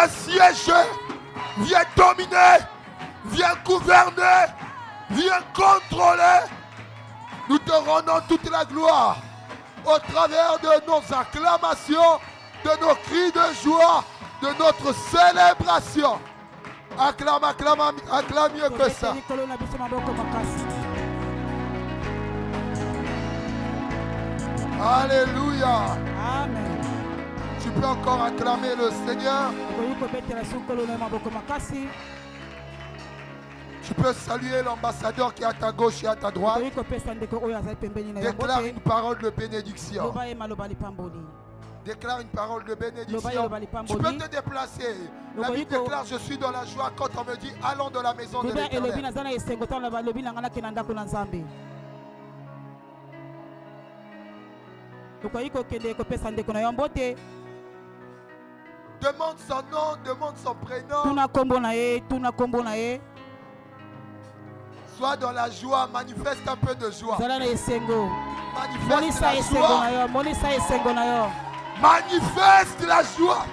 siéger, viens dominer, viens gouverner, viens contrôler. Nous te rendons toute la gloire au travers de nos acclamations, de nos cris de joie, de notre célébration. Acclame, acclame, acclame mieux que ça. Alléluia. Amen. Tu peux encore acclamer le Seigneur. Tu peux saluer l'ambassadeur qui est à ta gauche et à ta droite. Déclare une parole de bénédiction. Déclare une parole de bénédiction. Tu peux te déplacer. La Bible déclare: je suis dans la joie quand on me dit allons de la maison de l'Éternel. Demande son nom, demande son prénom. Sois dans la joie, manifeste un peu de joie. Manifeste la joie. Manifeste la joie.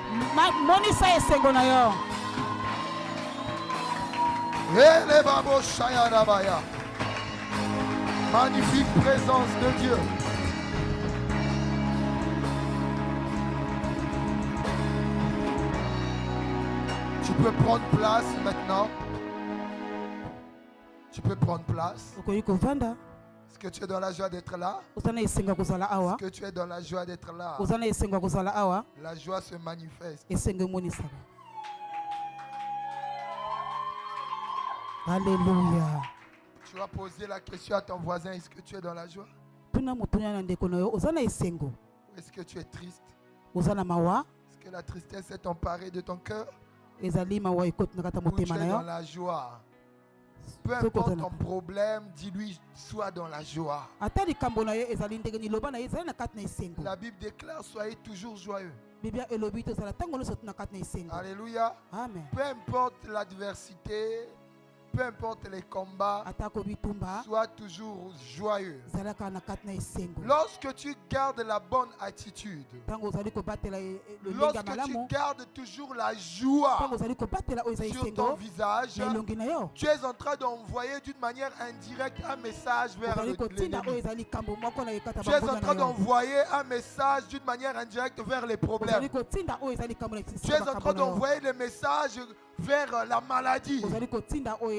Magnifique présence de Dieu. Tu peux prendre place maintenant. Tu peux prendre place. Est-ce que tu es dans la joie d'être là? Est-ce que tu es dans la joie d'être là? La joie se manifeste. Alléluia. Tu vas poser la question à ton voisin: est-ce que tu es dans la joie? Ou est-ce que tu es triste? Est-ce que la tristesse est emparée de ton cœur? Ou tu es dans la joie? Peu importe ton problème, dis-lui: sois dans la joie. La Bible déclare: soyez toujours joyeux. Alléluia. Amen. Peu importe l'adversité, peu importe les combats, sois toujours joyeux. Lorsque tu gardes la bonne attitude, lorsque tu gardes toujours la joie sur ton visage, tu es en train d'envoyer d'une manière indirecte un message vers l'ennemi. Tu es en train d'envoyer un message d'une manière indirecte vers les problèmes. Tu es en train d'envoyer des messages vers la maladie,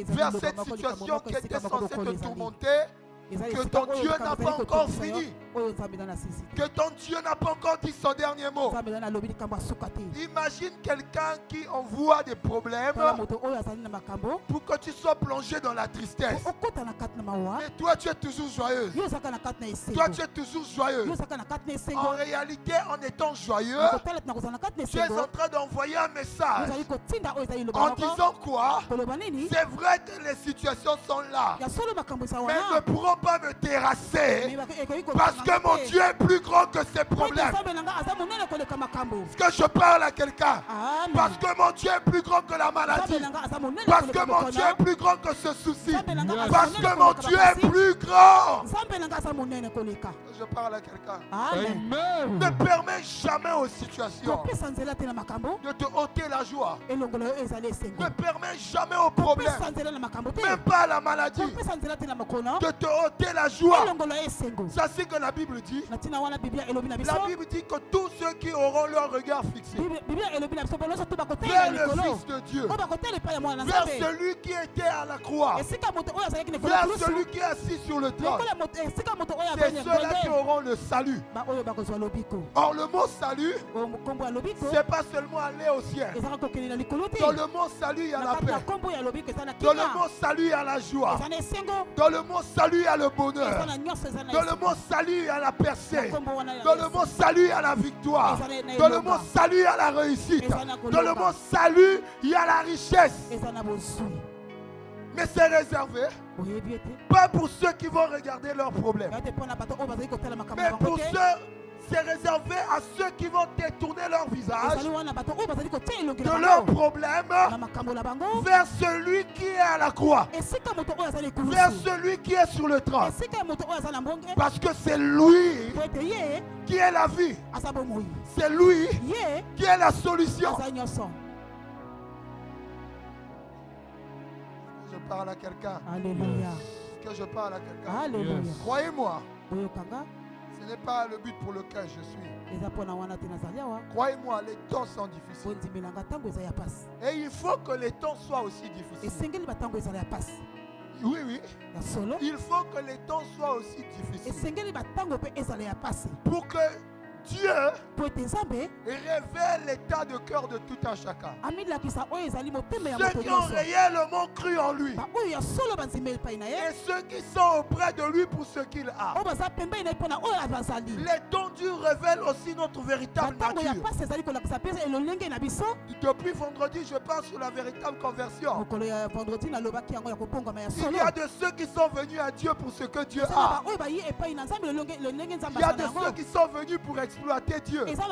vers cette situation qui était censée te tourmenter, que ton Dieu n'a pas encore fini, que ton Dieu n'a pas encore dit son dernier mot. Imagine quelqu'un qui envoie des problèmes pour que tu sois plongé dans la tristesse. Mais toi tu es toujours joyeuse. Toi tu es toujours joyeux. En réalité, en étant joyeux, tu es en train d'envoyer un message en disant quoi? C'est vrai que les situations sont là, mais elles ne pourront pas me terrasser parce que mon Dieu est plus grand que ces problèmes. Est-ce que je parle à quelqu'un? Parce que mon Dieu est plus grand que la maladie, parce que mon Dieu est plus grand que ce souci, parce que mon Dieu est plus grand. Je parle à quelqu'un. Ne permets jamais aux situations de te ôter la joie. Ne permets jamais aux problèmes, même pas à la maladie, de te ôter la joie. Ça c'est que la Bible dit. La Bible dit que tous ceux qui auront leur regard fixé vers le Fils de Dieu, vers celui qui était à la croix, vers celui qui est assis sur le trône, c'est ceux-là qui auront le salut. Or le mot salut, c'est pas seulement aller au ciel. Dans le mot salut, il y a la paix. Dans le mot salut, il y a la joie. Dans le mot salut, il y a le bonheur. Dans le mot salut, il y a la percée. Dans le mot salut, il y a la victoire. Dans le mot salut, il y a la réussite. Dans le mot salut, il y a la richesse. Mais c'est réservé pas pour ceux qui vont regarder leurs problèmes, mais pour ceux, c'est réservé à ceux qui vont détourner leur visage de leurs problèmes vers celui qui est à la croix, vers celui qui est sur le trône. Parce que c'est lui qui est la vie, c'est lui qui est la solution. Je parle à quelqu'un. Alléluia. Que je parle à quelqu'un. Alléluia. Croyez-moi, ce n'est pas le but pour lequel je suis. Croyez-moi, les temps sont difficiles. Et il faut que les temps soient aussi difficiles. Oui, oui. Il faut que les temps soient aussi difficiles. Pour que Dieu révèle l'état de cœur de tout un chacun. Ceux qui ont réellement cru en lui. Et ceux qui sont auprès de lui pour ce qu'il a. Les temps durs révèlent aussi notre véritable nature. Depuis vendredi, je parle sur la véritable conversion. Il y a de ceux qui sont venus à Dieu pour ce que Dieu a. Il y a de ceux qui sont venus pour exploiter Dieu. Et quand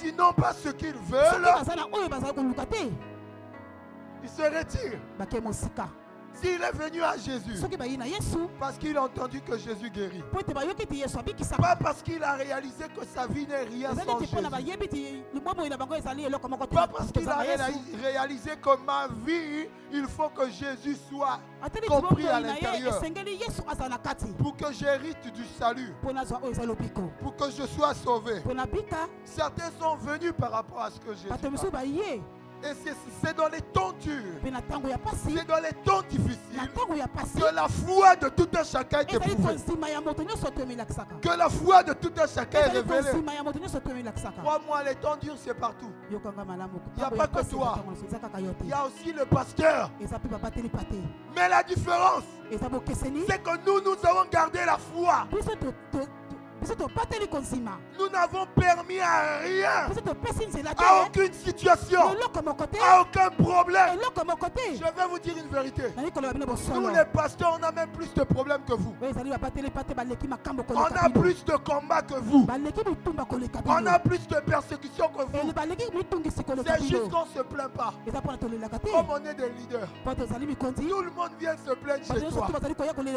ils n'ont pas ce qu'ils veulent, ils se retirent. S'il est venu à Jésus, parce qu'il a entendu que Jésus guérit, pas parce qu'il a réalisé que sa vie n'est rien sans Jésus, pas parce qu'il a réalisé que ma vie, il faut que Jésus soit compris à l'intérieur, pour que j'hérite du salut, pour que je sois sauvé. Certains sont venus par rapport à ce que Jésus a. Et c'est dans les temps durs, c'est dans les temps difficiles que la foi de tout un chacun est éprouvée, que la foi de tout un chacun est révélée. Crois-moi, les temps durs c'est partout. Il n'y a pas que toi, il y a aussi le pasteur. Mais la différence, c'est que nous avons gardé la foi. Nous n'avons permis à rien, à aucune situation, à aucun problème. Je vais vous dire une vérité. Nous les pasteurs, on a même plus de problèmes que vous. On a plus de combats que vous. On a plus de persécutions que vous. C'est juste qu'on ne se plaint pas. Comme on est des leaders, tout le monde vient se plaindre chez toi.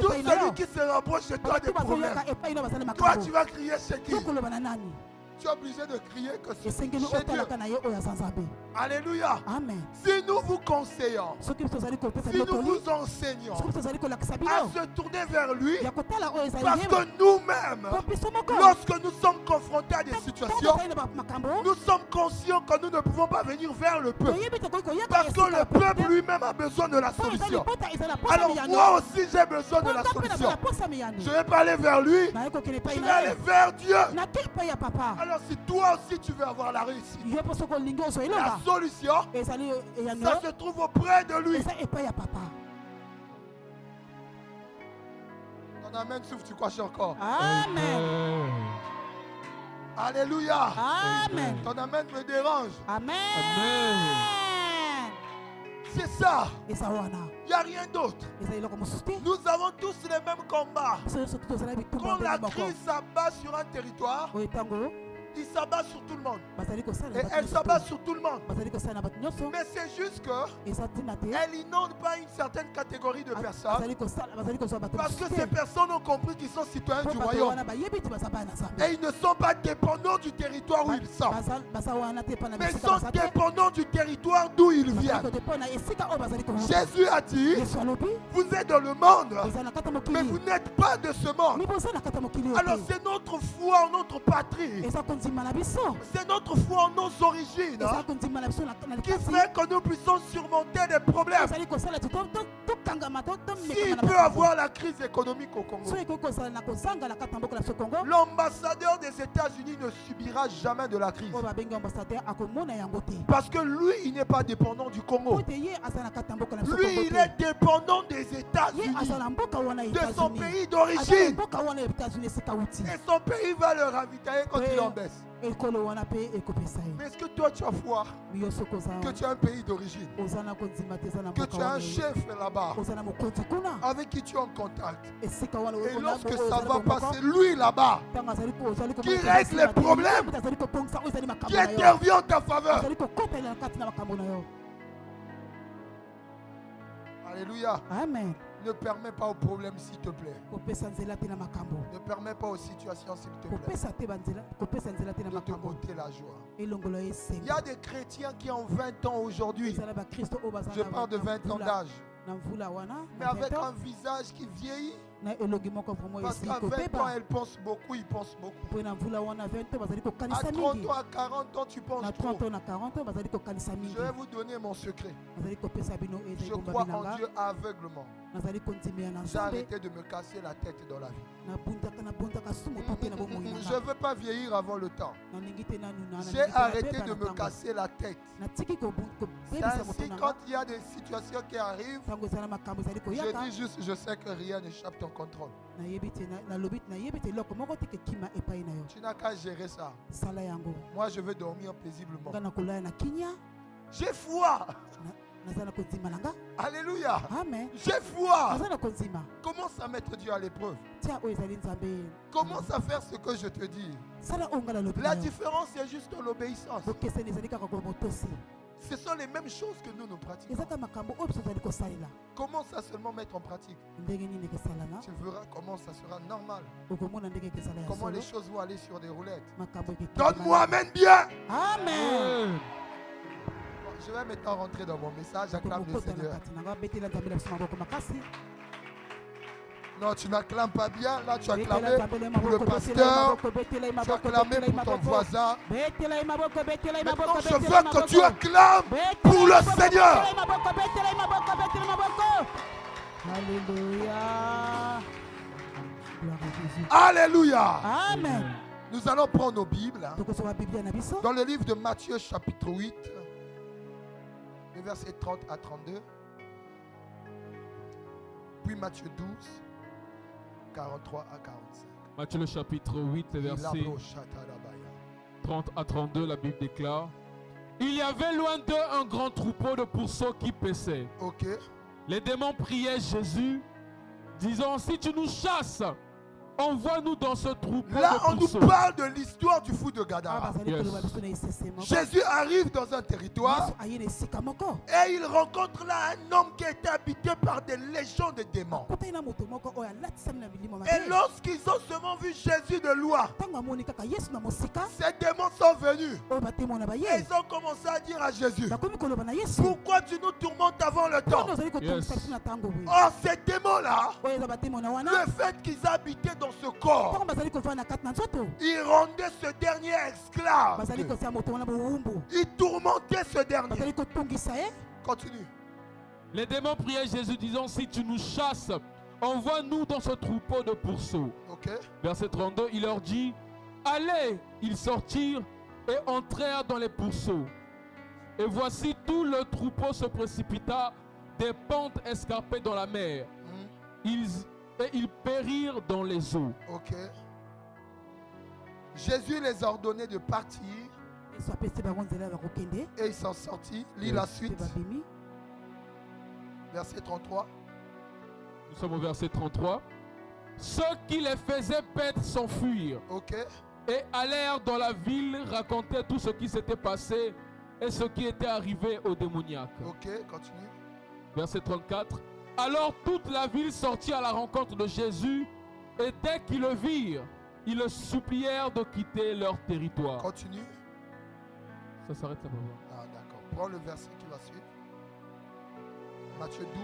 Tout celui qui se rapproche de toi des problèmes, toi tu vas crier chez qui? Tu es obligé de crier que c'est chez Dieu. Alléluia. Amen. Si nous vous conseillons, si nous vous enseignons à se tourner vers lui, parce que nous-mêmes, lorsque nous sommes confrontés à des situations, nous sommes conscients que nous ne pouvons pas venir vers le peuple, parce que le peuple lui-même a besoin de la solution. Alors moi aussi j'ai besoin de la solution. Je vais pas aller vers lui, je vais aller vers Dieu. Alors si toi aussi tu veux avoir la réussite, la solution, ça se trouve auprès de lui. Ton amen souffle, tu crois encore. Amen. Alléluia. Amen. Ton amen me dérange. Amen. C'est ça. Il n'y a rien d'autre. Nous avons tous les mêmes combats. Quand la crise s'abat sur un territoire, il s'abat sur tout le monde. Et elle s'abat sur tout le monde. Mais c'est juste qu'elle inonde pas une certaine catégorie de personnes. Parce que ces personnes ont compris qu'ils sont citoyens du royaume. Et ils ne sont pas dépendants du territoire où ils sont. Mais ils sont dépendants du territoire d'où ils viennent. Jésus a dit, vous êtes dans le monde, mais vous n'êtes pas de ce monde. Alors c'est notre foi en notre patrie. C'est notre foi en nos origines qui fait que nous puissons surmonter des problèmes. S'il peut avoir la crise économique au Congo, l'ambassadeur des États-Unis ne subira jamais de la crise. Parce que lui, il n'est pas dépendant du Congo. Lui, il est dépendant des États-Unis, de son pays d'origine. Et son pays va le ravitailler quand il en baisse. Mais est-ce que toi tu as foi que tu as un pays d'origine, que tu as un chef là-bas avec qui tu es en contact, et lorsque ça va passer, lui là-bas qui règle les problèmes, qui intervient en ta faveur? Alléluia. Amen. Ne permets pas aux problèmes, s'il te plaît. Ne permets pas aux situations, s'il te plaît, de te ôter la joie. Il y a des chrétiens qui ont 20 ans aujourd'hui. Je parle de 20 ans d'âge. Mais avec un visage qui vieillit. Parce qu'à 20 ans, elle pense beaucoup, il pense beaucoup. À 30 ans, à 40 ans, tu penses trop. Je vais vous donner mon secret. Je crois en Dieu aveuglement. J'ai arrêté de me casser la tête dans la vie. Je ne veux pas vieillir avant le temps. J'ai arrêté de me casser la tête. C'est ainsi, quand il y a des situations qui arrivent, je dis juste, je sais que rien n'échappe à ton contrôle. Tu n'as qu'à gérer ça. Moi, je veux dormir paisiblement. J'ai foi. Alléluia. J'ai foi. Commence à mettre Dieu à l'épreuve. Commence à faire ce que je te dis. La différence est juste dans l'obéissance. Ce sont les mêmes choses que nous pratiquons. Commence à seulement mettre en pratique. Tu verras comment ça sera normal. Comment les choses vont aller sur des roulettes. Donne-moi amen bien. Amen. Je vais maintenant rentrer dans mon message. Acclame le Seigneur. Non, tu n'acclames pas bien. Là, tu as clamé pour le pasteur. Tu as clamé pour ton voisin. Maintenant, je veux que tu acclames pour le Seigneur. Alléluia. Alléluia. Amen. Nous allons prendre nos Bibles dans le livre de Matthieu chapitre 8, les versets 30 à 32. Puis Matthieu 12. 43 à 45. Matthieu le chapitre 8, les versets 30 à 32, la Bible déclare: il y avait loin d'eux un grand troupeau de pourceaux qui paissaient. Les démons priaient Jésus, disant: si tu nous chasses, envoie-nous dans ce troupeau. Là, on nous parle de l'histoire du fou de Gadara. Jésus arrive dans un territoire et il rencontre là un homme qui était habité par des légions de démons. Et lorsqu'ils ont seulement vu Jésus de loin, ces démons sont venus et ils ont commencé à dire à Jésus: pourquoi tu nous tourmentes avant le temps? Or, ces démons-là, le fait qu'ils habitaient dans ce corps, il rendait ce dernier esclave. Il tourmentait ce dernier. Continue. Les démons priaient Jésus, disant: si tu nous chasses, envoie-nous dans ce troupeau de pourceaux. Verset 32, il leur dit: allez. Ils sortirent et entrèrent dans les pourceaux. Et voici, tout le troupeau se précipita des pentes escarpées dans la mer. Ils périrent dans les eaux. Jésus les a ordonnés de partir. Et ils sont sortis. Lis la suite. Verset 33. Nous sommes au verset 33. Ceux qui les faisaient paître s'enfuirent. Et allèrent dans la ville raconter tout ce qui s'était passé et ce qui était arrivé aux démoniaques. Continue. Verset 34. Alors toute la ville sortit à la rencontre de Jésus, et dès qu'ils le virent, ils le supplièrent de quitter leur territoire. Continue. Ça s'arrête là, papa. Ah, d'accord. Prends le verset qui va suivre. Matthieu 12,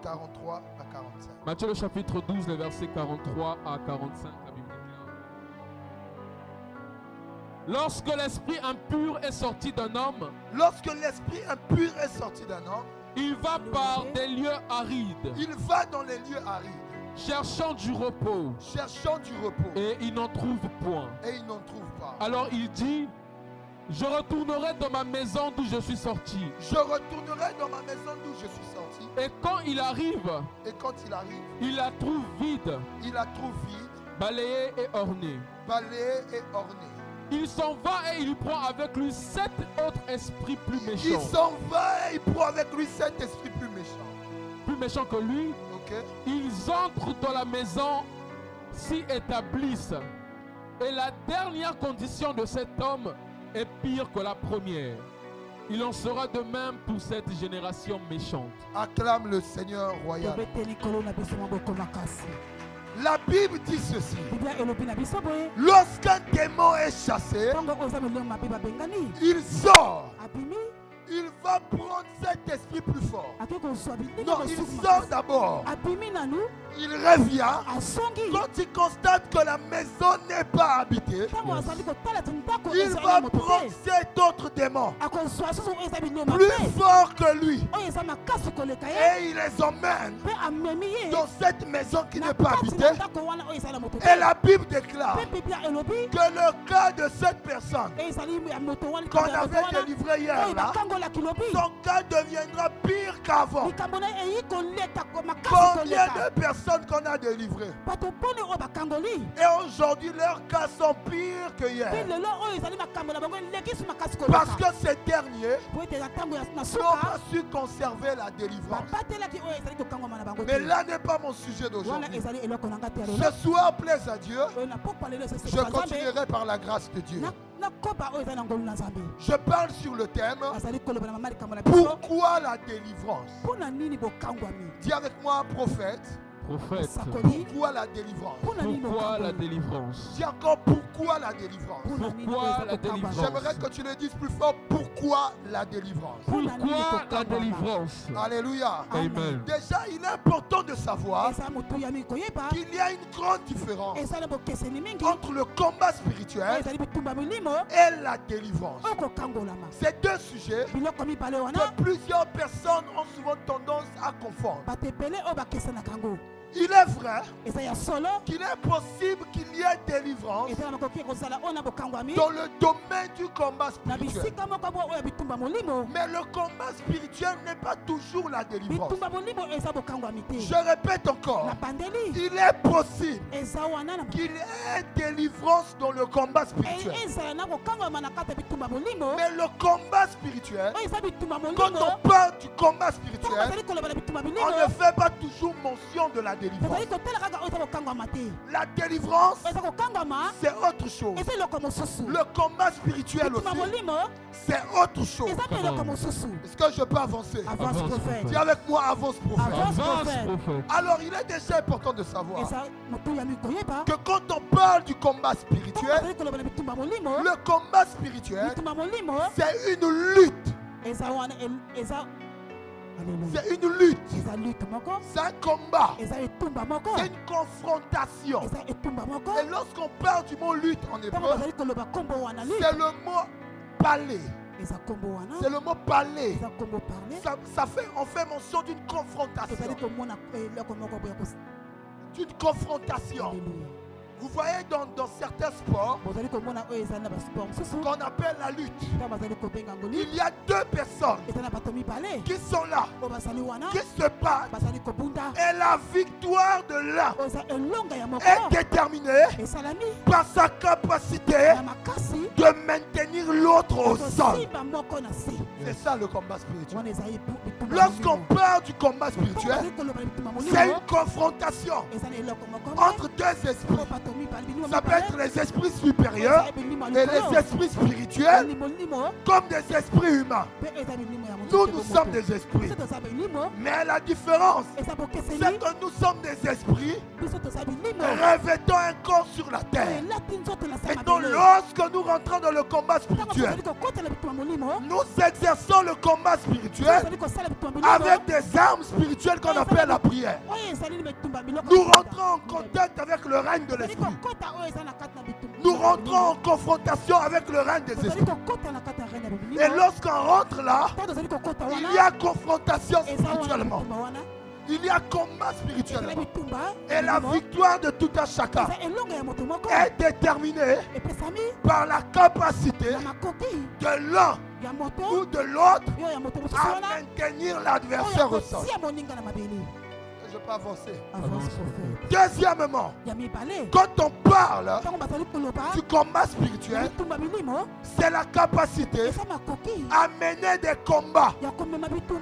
43 à 45. Matthieu le chapitre 12, les versets 43 à 45, la Bible déclare: lorsque l'esprit impur est sorti d'un homme, il va par des lieux arides. Il va dans les lieux arides. Cherchant du repos. Et il n'en trouve point. Pas. Alors il dit: je retournerai dans ma maison d'où je suis sorti. Et quand il arrive, il la trouve vide. Balayée et ornée. Il s'en va et il prend avec lui 7 autres esprits plus méchants. Plus méchants que lui. Ils entrent dans la maison, s'y établissent. Et la dernière condition de cet homme est pire que la première. Il en sera de même pour cette génération méchante. Acclame le Seigneur royal. La Bible dit ceci. Lorsqu'un démon est chassé, il sort. Il va prendre cet esprit plus fort. Non, il sort d'abord. Il revient. Quand il constate que la maison n'est pas habitée, il va prendre cet autre démon plus fort que lui. Et il les emmène dans cette maison qui n'est pas habitée. Et la Bible déclare que le cas de cette personne qu'on avait délivré hier là, son cas deviendra pire qu'avant. Combien de personnes qu'on a délivrées? Et aujourd'hui, leurs cas sont pires que hier. Parce que ces derniers n'ont pas su conserver la délivrance. Mais là n'est pas mon sujet d'aujourd'hui. Ce soir, plaise à Dieu, je continuerai par la grâce de Dieu. Je parle sur le thème pourquoi la délivrance. Dis avec moi, prophète. Pourquoi la délivrance? Pourquoi la délivrance? Dis encore pourquoi la délivrance? Pourquoi la délivrance? J'aimerais que tu le dises plus fort. Pourquoi la délivrance? Pourquoi la délivrance? Alléluia. Amen. Déjà, il est important de savoir qu'il y a une grande différence entre le combat spirituel et la délivrance. Ces deux sujets que plusieurs personnes ont souvent tendance à confondre. Il est vrai qu'il est possible qu'il y ait délivrance dans le domaine du combat spirituel. Mais le combat spirituel n'est pas toujours la délivrance. Je répète encore, il est possible qu'il y ait délivrance dans le combat spirituel. Mais le combat spirituel, quand on parle du combat spirituel, on ne fait pas toujours mention de la délivrance. La délivrance, c'est autre chose. Le combat spirituel aussi, c'est autre chose. Est-ce que je peux avancer? Dis avec moi, avance prophète. Alors il est déjà important de savoir que quand on parle du combat spirituel, le combat spirituel, c'est une lutte. C'est une lutte. C'est un combat. C'est une confrontation. Et lorsqu'on parle du mot lutte en hébreu, c'est le mot parler. C'est le mot parler. On fait mention d'une confrontation. D'une confrontation. Vous voyez dans certains sports qu'on appelle la lutte, il y a deux personnes qui sont là, qui se battent, et la victoire de l'un est déterminée par sa capacité de maintenir l'autre au sol. C'est ça le combat spirituel. Lorsqu'on parle du combat spirituel, c'est une confrontation entre deux esprits. Ça peut être les esprits supérieurs et les esprits spirituels comme des esprits humains. Nous sommes des esprits. Mais la différence, c'est que nous sommes des esprits revêtant un corps sur la terre. Et donc lorsque nous rentrons dans le combat spirituel, nous exerçons le combat spirituel avec des armes spirituelles qu'on appelle la prière. Nous rentrons en contact avec le règne de l'esprit. Nous rentrons en confrontation avec le règne des esprits. Et lorsqu'on rentre là, il y a confrontation spirituellement. Il y a combat spirituellement. Et la victoire de tout un chacun est déterminée par la capacité de l'un ou de l'autre à maintenir l'adversaire au sol. Je peux avancer. Deuxièmement, quand on parle du combat spirituel, c'est la capacité à mener des combats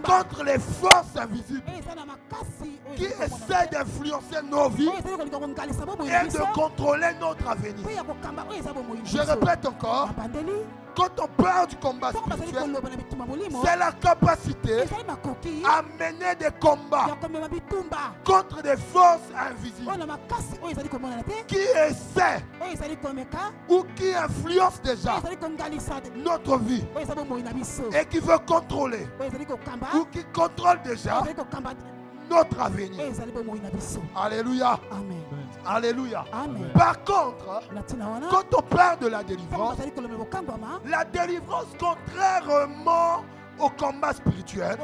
contre les forces invisibles qui essaient d'influencer nos vies et de contrôler notre avenir. Je répète encore, Quand on parle du combat spirituel, c'est la capacité à mener des combats contre des forces invisibles qui essaient ou qui influencent déjà notre vie et qui veulent contrôler ou qui contrôlent déjà notre avenir. Alléluia. Amen. Alléluia. Amen. Par contre, quand on parle de la délivrance, contrairement au combat spirituel,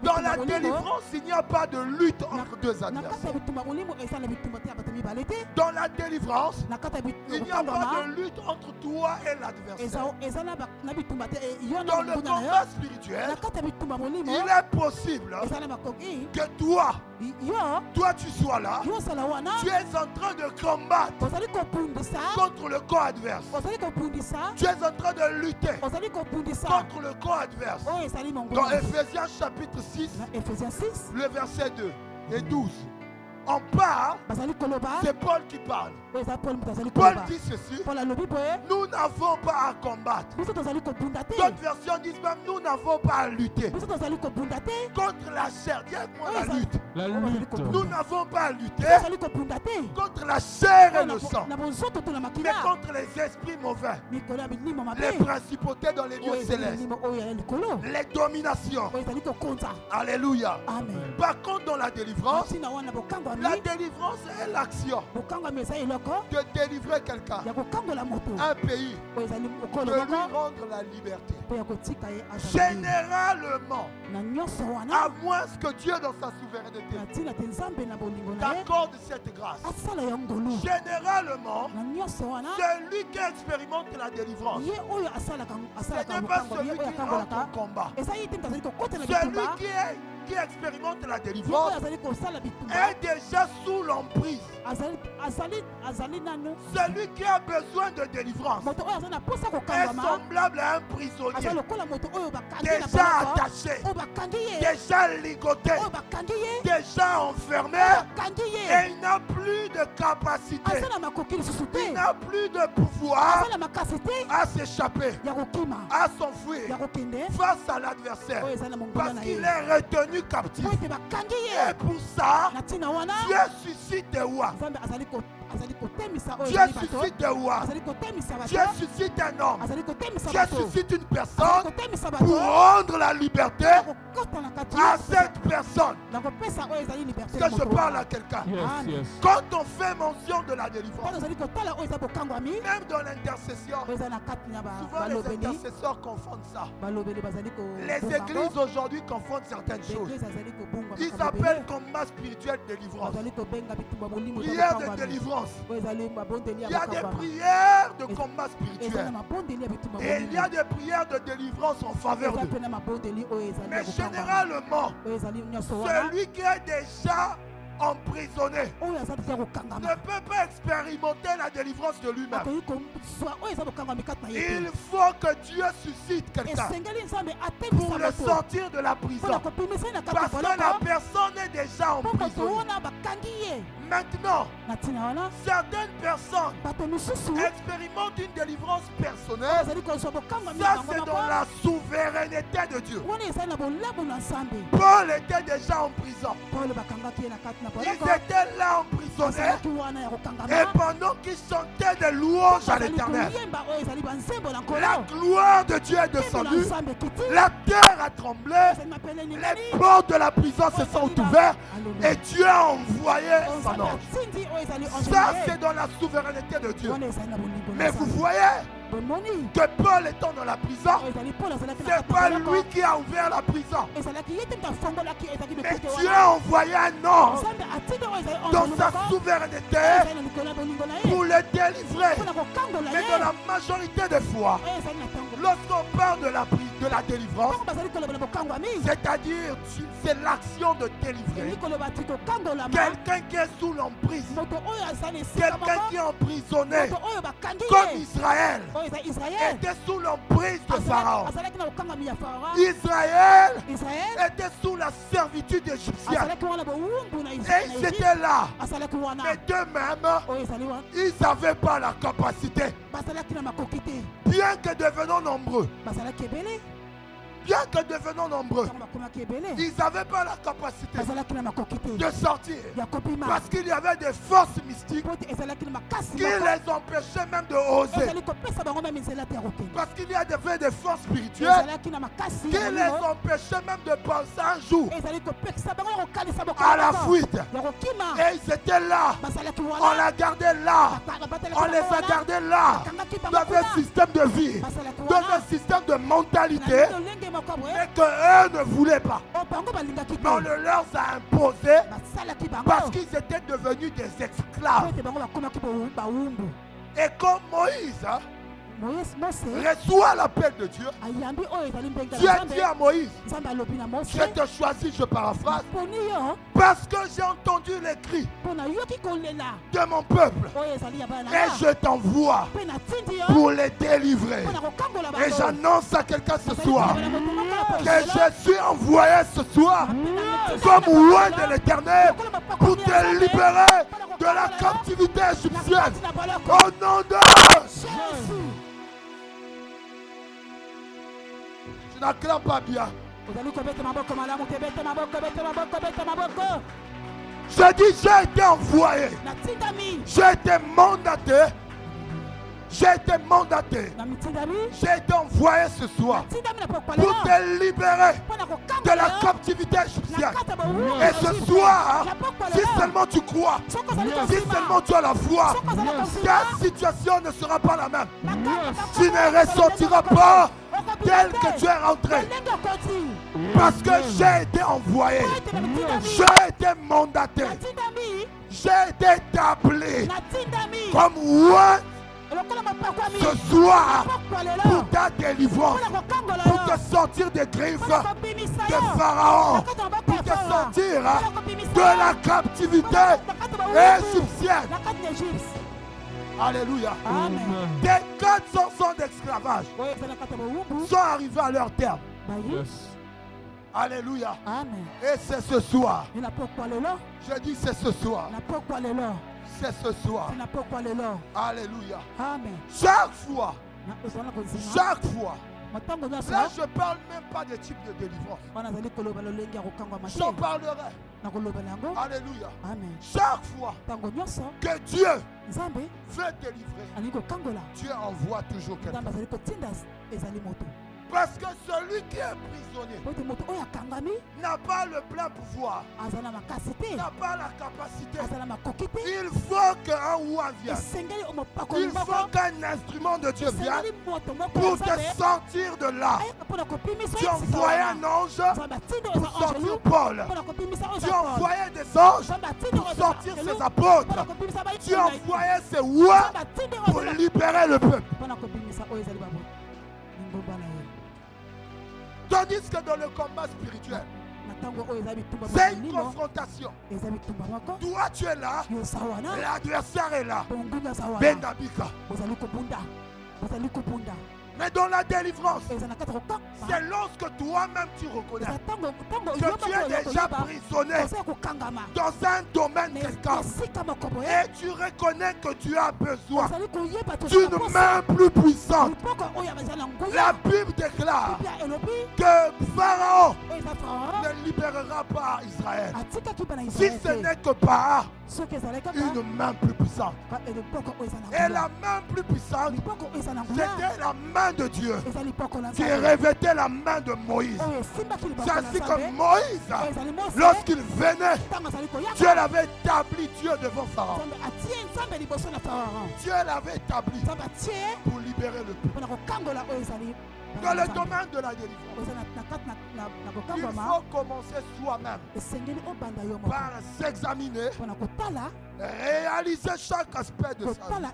dans la délivrance, il n'y a pas de lutte entre deux adversaires. Dans la délivrance, il n'y a pas de lutte entre toi et l'adversaire. Dans le combat spirituel, il est possible que toi tu sois là, tu es en train de combattre contre le corps adverse. Tu es en train de lutter contre le corps adverse. Dans Ephésiens chapitre 6, le verset 2 et 12, on parle, c'est Paul qui parle. Paul dit ceci: nous n'avons pas à combattre. D'autres versions disent même: nous n'avons pas à lutter contre la chair. Dis-moi la lutte. La lutte. Nous n'avons pas à lutter contre la chair et le sang, mais contre les esprits mauvais, les principautés dans les lieux célestes, les dominations. Alléluia. Par contre, dans la délivrance est l'action de délivrer quelqu'un, un pays, de lui rendre la liberté. Généralement, à moins que Dieu dans sa souveraineté t'accorde cette grâce, généralement, celui qui expérimente la délivrance, ce n'est pas celui qui entre en combat. Celui qui expérimente la délivrance est déjà sous l'emprise. Celui qui a besoin de délivrance est semblable à un prisonnier déjà attaché, déjà ligoté, déjà enfermé, et il n'a plus de capacité, il n'a plus de pouvoir à s'échapper, à s'enfuir face à l'adversaire, parce qu'il est retenu captif. Et pour ça, Dieu suscite des rois. Dieu suscite des rois. Dieu suscite un homme. Dieu suscite une personne pour rendre la liberté à cette personne. Est-ce que je parle à quelqu'un? Quand on fait mention de la délivrance, même dans l'intercession, souvent les intercesseurs confondent ça. Les églises aujourd'hui confondent certaines choses. Ils appellent combat spirituel délivrance, prière de délivrance. Il y a des prières de combat spirituel et il y a des prières de délivrance en faveur d'eux. Mais généralement, celui qui est déjà emprisonné ne peut pas expérimenter la délivrance de lui-même. Il faut que Dieu suscite quelqu'un pour le sortir de la prison, parce que la personne est déjà en prison. Maintenant, certaines personnes expérimentent une délivrance personnelle. Ça, c'est dans la souveraineté de Dieu. Paul était déjà en prison. Ils étaient là emprisonnés, et pendant qu'ils chantaient des louanges à l'Éternel, la gloire de Dieu est descendue, la terre a tremblé, les portes de la prison se sont ouvertes et Dieu a envoyé son ange. Ça, c'est dans la souveraineté de Dieu. Mais vous voyez que Paul étant dans la prison, c'est pas lui qui a ouvert la prison, mais Dieu a envoyé un ange dans sa souveraineté pour le délivrer. Mais dans la majorité des fois, lorsqu'on parle de la de la délivrance, c'est-à-dire c'est l'action de délivrer. Quelqu'un qui est sous l'emprise, quelqu'un qui est emprisonné, comme Israël était sous l'emprise de Pharaon. Israël était sous la servitude égyptienne. Et ils étaient là. Mais d'eux-mêmes, ils n'avaient pas la capacité. Bien que devenant nombreux, ils n'avaient pas la capacité de sortir. Parce qu'il y avait des forces mystiques qui les empêchaient même de oser. Parce qu'il y avait des forces spirituelles qui les empêchaient même de penser un jour à la fuite. Et ils étaient là. On les gardait là. On les a gardés là. Dans un système de vie, dans un système de mentalité, mais qu'eux ne voulaient pas. Mais on le leur a imposé parce qu'ils étaient devenus des esclaves. Et comme Moïse reçoit l'appel de Dieu, Dieu a dit à Moïse, je te choisis, je paraphrase, parce que j'ai entendu les cris de mon peuple et je t'envoie pour les délivrer. Et j'annonce à quelqu'un ce soir que je suis envoyé ce soir comme roi de l'Éternel pour te libérer de la captivité égyptienne au nom de Jésus. Tu n'acclames pas bien. Je dis, j'ai été envoyé. J'ai été mandaté. J'ai été mandaté. J'ai été envoyé ce soir pour te libérer de la captivité égyptienne. Et ce soir, si seulement tu crois, si seulement tu as la foi, ta situation ne sera pas la même. Tu ne ressentiras pas tel que tu es rentré. Parce que j'ai été envoyé. J'ai été mandaté. J'ai été établi comme roi ce soir pour ta délivrance, pour te sortir des griffes de Pharaon, pour te sortir de la captivité égyptienne. Alléluia. Des 400 ans d'esclavage sont arrivés à leur terme. Alléluia. Et c'est ce soir. Je dis c'est ce soir. C'est ce soir. Alléluia. Chaque fois. Là, je ne parle même pas de type de délivrance. J'en parlerai. Alléluia. Chaque fois que Dieu veut délivrer, Dieu envoie toujours quelqu'un. Parce que celui qui est prisonnier n'a pas le plein pouvoir, n'a pas la capacité. Il faut qu'un roi vienne. Il faut qu'un instrument de Dieu vienne pour te sortir de là. Tu envoyais un ange pour sortir Paul. Tu envoyais des anges pour sortir ses apôtres. Tu envoyais ces rois pour libérer le peuple. Tandis que dans le combat spirituel, c'est une confrontation. Toi tu es là, l'adversaire est là. Bendabika. Mais dans la délivrance, c'est lorsque toi-même tu reconnais que tu es déjà prisonnier dans un domaine quelconque et tu reconnais que tu as besoin d'une main plus puissante. La Bible déclare que Pharaon ne libérera pas Israël si ce n'est que par une main plus puissante. Et la main plus puissante, c'était la main de Dieu qui revêtait la main de Moïse. C'est ainsi que Moïse, lorsqu'il venait, Dieu l'avait établi, Dieu devant Pharaon. Dieu l'avait établi pour libérer le peuple. Dans le domaine de la délivrance, il faut commencer soi-même par s'examiner, réaliser chaque aspect de sa vie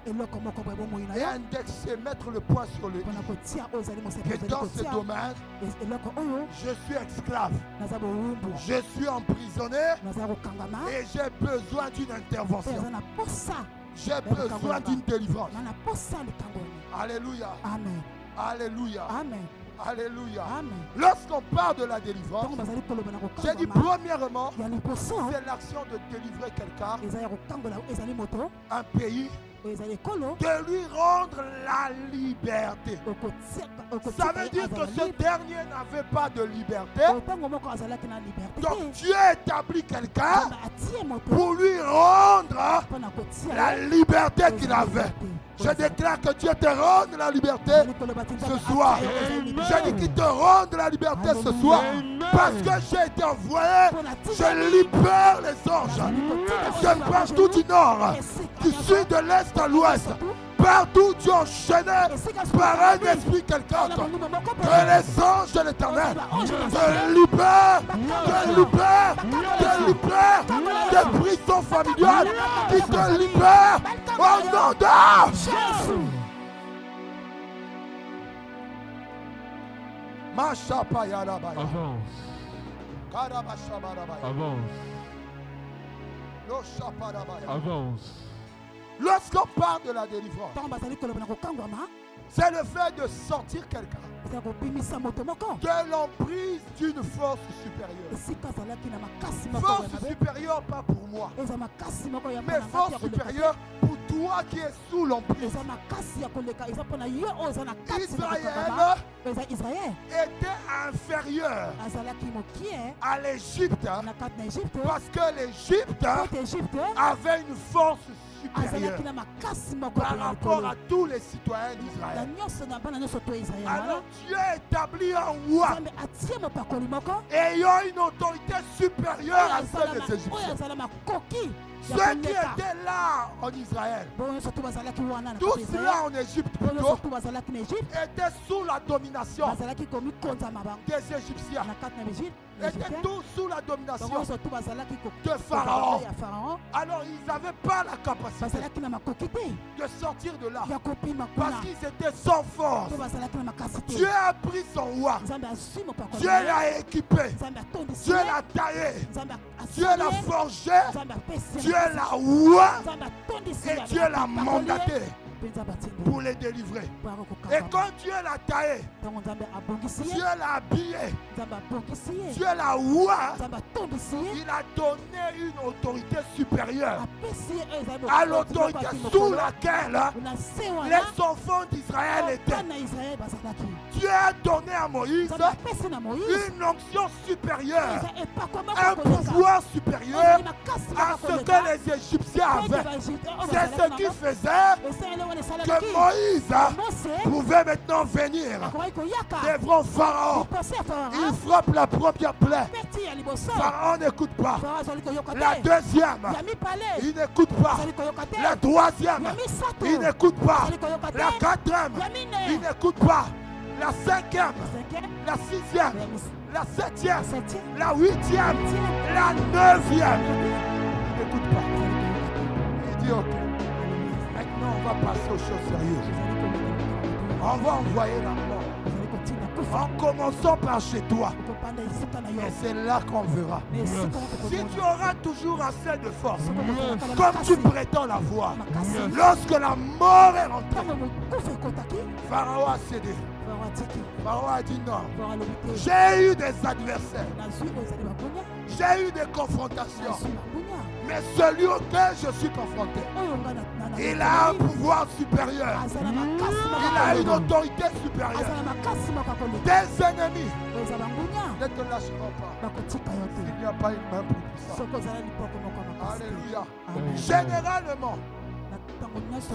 et indexer, mettre le point sur le i. Et dans ce domaine, je suis esclave, je suis emprisonné et j'ai besoin d'une intervention. J'ai besoin d'une délivrance. Alléluia. Amen. Alléluia. Amen. Alléluia. Amen. Lorsqu'on parle de la délivrance, j'ai dit premièrement, c'est l'action de délivrer quelqu'un, un pays, de lui rendre la liberté. Ça veut dire que ce dernier n'avait pas de liberté. Donc Dieu établit quelqu'un pour lui rendre la liberté qu'il avait. Je déclare que Dieu te rende la liberté ce soir. Je dis qu'il te rende la liberté ce soir. Parce que j'ai été envoyé, je libère les anges. De partout du nord, du sud, de l'est à l'ouest. Partout tu es enchaîné par un esprit quelconque. Que les anges de l'Éternel te libèrent, te libèrent des prisons familiales, qui te libèrent au nom de Jésus. Avance. Avance. Lorsqu'on parle de la délivrance, c'est le fait de sortir quelqu'un de l'emprise d'une force supérieure. Force supérieure pas pour moi, mais force supérieure pour toi qui es sous l'emprise. Israël était inférieur à l'Égypte parce que l'Égypte avait une force supérieure par rapport à tous les citoyens d'Israël. Alors Dieu établit un roi ayant une autorité supérieure à celle des Égyptiens. Ceux qui étaient là en Israël, tous ceux-là en Égypte plutôt, étaient sous la domination des Égyptiens. Étaient tous sous la domination de Pharaon. Alors ils n'avaient pas la capacité de sortir de là parce qu'ils étaient sans force. Dieu a pris son roi, Dieu l'a équipé, Dieu l'a taillé, Dieu l'a forgé, Dieu l'a roi et Dieu l'a mandaté pour les délivrer. Et quand Dieu l'a taillé, Dieu l'a habillé, Dieu l'a roi, il a donné une autorité supérieure à l'autorité sous laquelle les enfants d'Israël étaient. Dieu a donné à Moïse une onction supérieure, un pouvoir supérieur à ce que les Égyptiens avaient. C'est ce qui faisait que Moïse pouvait maintenant venir devant Pharaon. Il frappe la première plaie. Pharaon n'écoute pas. La deuxième, il n'écoute pas. La troisième, il n'écoute pas. La quatrième, il n'écoute pas. La cinquième, la sixième, la septième, la huitième, la neuvième. Il n'écoute pas. Il dit ok. Maintenant, on va passer aux choses sérieuses. On va envoyer la mort. En commençant par chez toi. Et c'est là qu'on verra. Si tu auras toujours assez de force, comme tu prétends l'avoir, lorsque la mort est rentrée, Pharaon a cédé. Pharaon a dit non. J'ai eu des adversaires. J'ai eu des confrontations. Mais celui auquel je suis confronté, il a un pouvoir supérieur. Il a une autorité supérieure. Des ennemis ne te lâcheront pas. Il n'y a pas une main plus puissante. Alléluia. Généralement,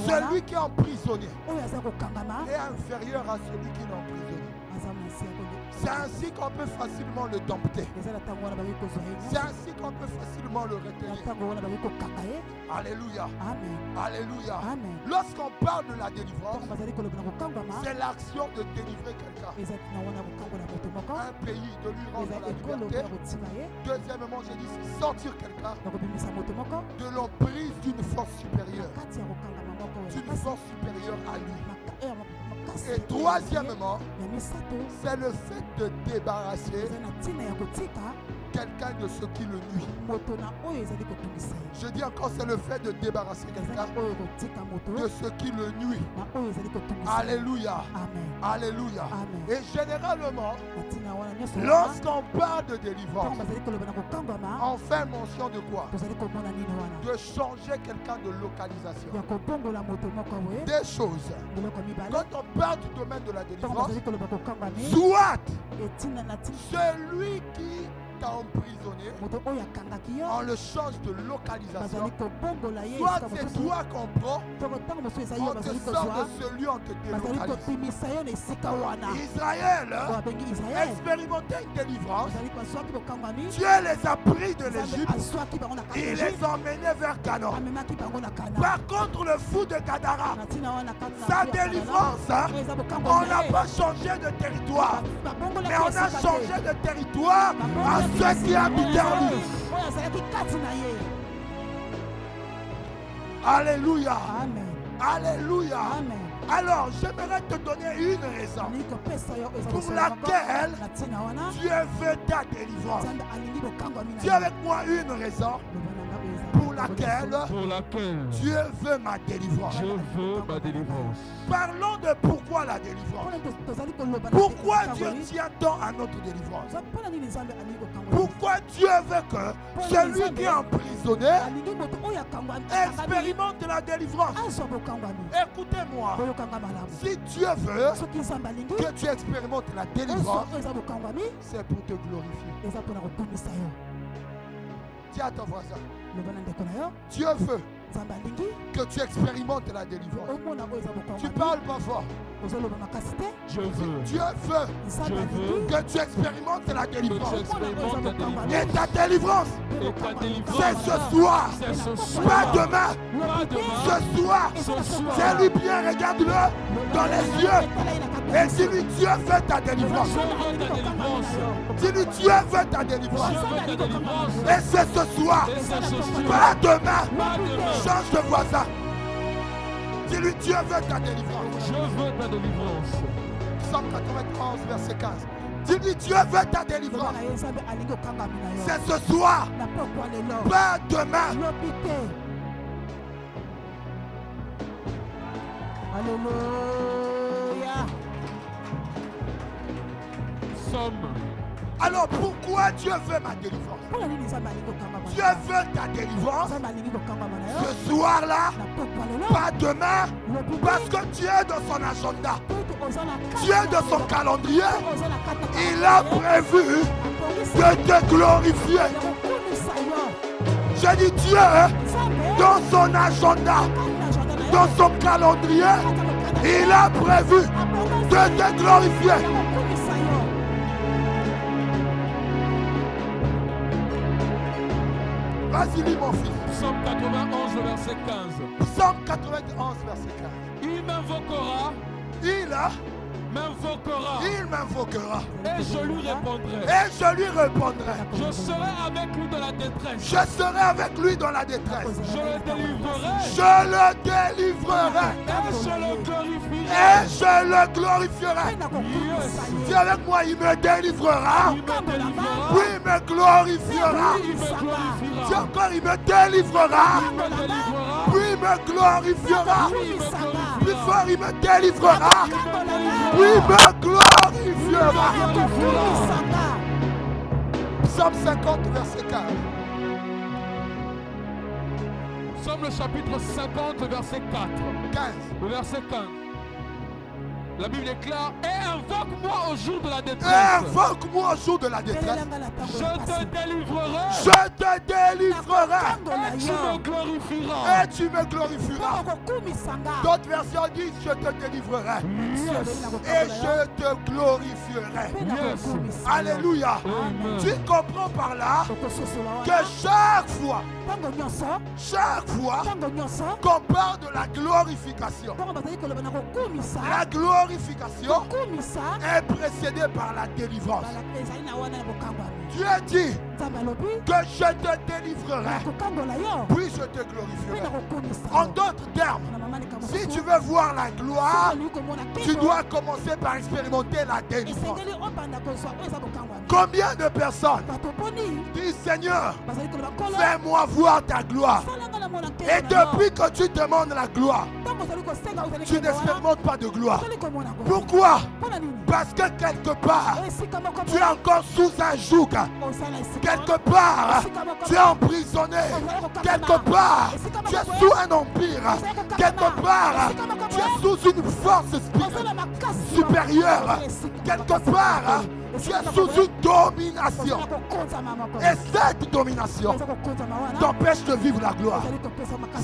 celui qui est emprisonné est inférieur à celui qui est emprisonné. C'est ainsi qu'on peut facilement le dompter. C'est ainsi qu'on peut facilement le retenir. Alléluia. Alléluia. Lorsqu'on parle de la délivrance, c'est l'action de délivrer quelqu'un. Un pays, de lui rendre la liberté. Deuxièmement, j'ai dit, c'est sortir quelqu'un de l'emprise d'une force supérieure. D'une force supérieure à lui. Et troisièmement, c'est le fait de débarrasser quelqu'un de ce qui le nuit. Je dis encore, c'est le fait de débarrasser quelqu'un de ce qui le nuit. Alléluia. Alléluia. Et généralement, lorsqu'on parle de délivrance, on fait mention de quoi? De changer quelqu'un de localisation. Des choses. Quand on parle du domaine de la délivrance, soit celui qui t'a emprisonné, on le change de localisation. Soit c'est toi qu'on prend, on te sort de ce lieu, on te délocalise. Israël expérimentait une délivrance. Dieu les a pris de l'Égypte, il les a emmenés vers Canaan. Par contre, le fou de Gadara, sa délivrance, on n'a pas changé de territoire, mais on a changé de territoire à ceux qui habitaient en lui. Alléluia. Amen. Alléluia. Amen. Alors, j'aimerais te donner une raison pour laquelle Dieu veut ta délivrance. Dis avec moi une raison pour laquelle Dieu veut ma délivrance. Je veux ma délivrance. Parlons de pourquoi la délivrance. Pourquoi Dieu tient tant à notre délivrance? Pourquoi Dieu veut que celui qui est emprisonné expérimente la délivrance? Écoutez-moi, si Dieu veut que tu expérimentes la délivrance, c'est pour te glorifier. Dis à ton voisin, Dieu veut que tu expérimentes la délivrance. Tu parles pas fort. Je veux. Dieu veut que tu expérimentes la délivrance. Et ta délivrance, c'est ce soir. Pas demain. Ce soir. Dis-lui bien, regarde-le dans les yeux. Et dis-lui, Dieu veut ta délivrance. Dis-lui, Dieu veut ta délivrance. Et c'est ce soir. Pas demain. Change de voisin. Dis-lui, Dieu veut ta délivrance. Je veux ta délivrance. Psaume 91, verset 15. Dis-lui, Dieu veut ta délivrance. C'est ce soir. Pas demain. Alléluia. Somme. Alors pourquoi Dieu veut ma délivrance? Dieu veut ta délivrance ce soir-là, pas demain, parce que Dieu dans son agenda, Dieu dans son calendrier, il a prévu de te glorifier. Je dis Dieu dans son agenda, dans son calendrier, il a prévu de te glorifier. Vas-y, lis mon fils. Psaume 91, verset 15. Psaume 91, verset 15. Il m'invoquera. Il m'invoquera. Et je lui répondrai. Je serai avec lui dans la détresse. Je le délivrerai. Et je le glorifierai. Dis avec moi, il me délivrera. Puis il me glorifiera. Dis encore, il me délivrera. Puis il me glorifiera. Plus fort, il me délivrera. Puis il me glorifiera. Psaume 50, verset 4. Psaume le chapitre 50, verset 4. 15. Le verset 15. La Bible déclare, et invoque-moi au jour de la détresse. Invoque-moi au jour de la détresse. Je te délivrerai. Je te délivrerai. Et tu me glorifieras. Et tu me glorifieras. D'autres versions disent, je te délivrerai. Yes. Et je te glorifierai. Yes. Alléluia. Amen. Tu comprends par là que chaque fois qu'on parle de la glorification, la glorification est précédée par la délivrance. Dieu dit que je te délivrerai, puis je te glorifierai. En d'autres termes, si tu veux voir la gloire, tu dois commencer par expérimenter la délivrance. Combien de personnes disent, Seigneur, fais-moi voir ta gloire. Et depuis que tu demandes la gloire, tu n'expérimentes pas de gloire. Pourquoi? Parce que quelque part, tu es encore sous un joug. Quelque part, tu es emprisonné. Quelque part, tu es sous un empire. Quelque part, tu es sous une force supérieure. Quelque part, tu es sous une domination. Et cette domination t'empêche de vivre la gloire.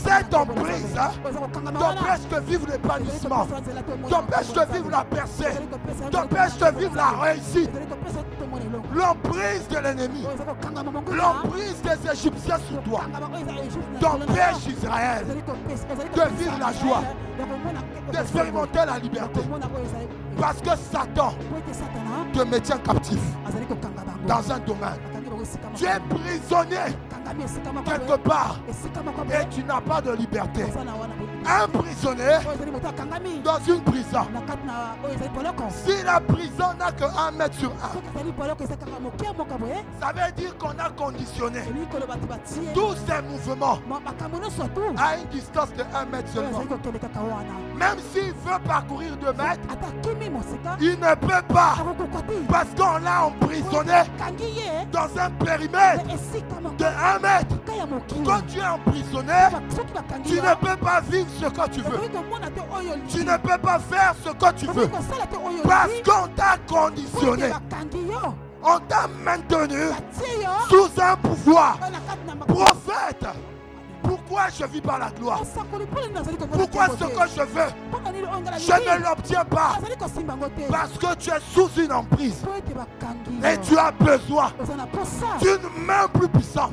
Cette emprise t'empêche de vivre l'épanouissement, t'empêche de vivre la percée, t'empêche de vivre la réussite. L'emprise de l'ennemi, l'emprise des Égyptiens sur toi t'empêche, Israël, de vivre la joie, d'expérimenter la liberté. Parce que Satan te maintient captif dans un domaine. Tu es prisonnier quelque part et tu n'as pas de liberté. Un prisonnier dans une prison, si la prison n'a que 1 mètre sur 1, ça veut dire qu'on a conditionné tous ces mouvements à une distance de 1 mètre seulement. Même s'il veut parcourir 2 mètres, il ne peut pas, parce qu'on l'a emprisonné dans un périmètre de 1 mètre. Quand tu es emprisonné, tu ne peux pas vivre ce que tu veux. Tu ne peux pas faire ce que tu veux. Parce qu'on t'a conditionné. On t'a maintenu sous un pouvoir. Prophète, pourquoi je vis par la gloire? Pourquoi ce que je veux, je ne l'obtiens pas? Parce que tu es sous une emprise. Et tu as besoin d'une main plus puissante.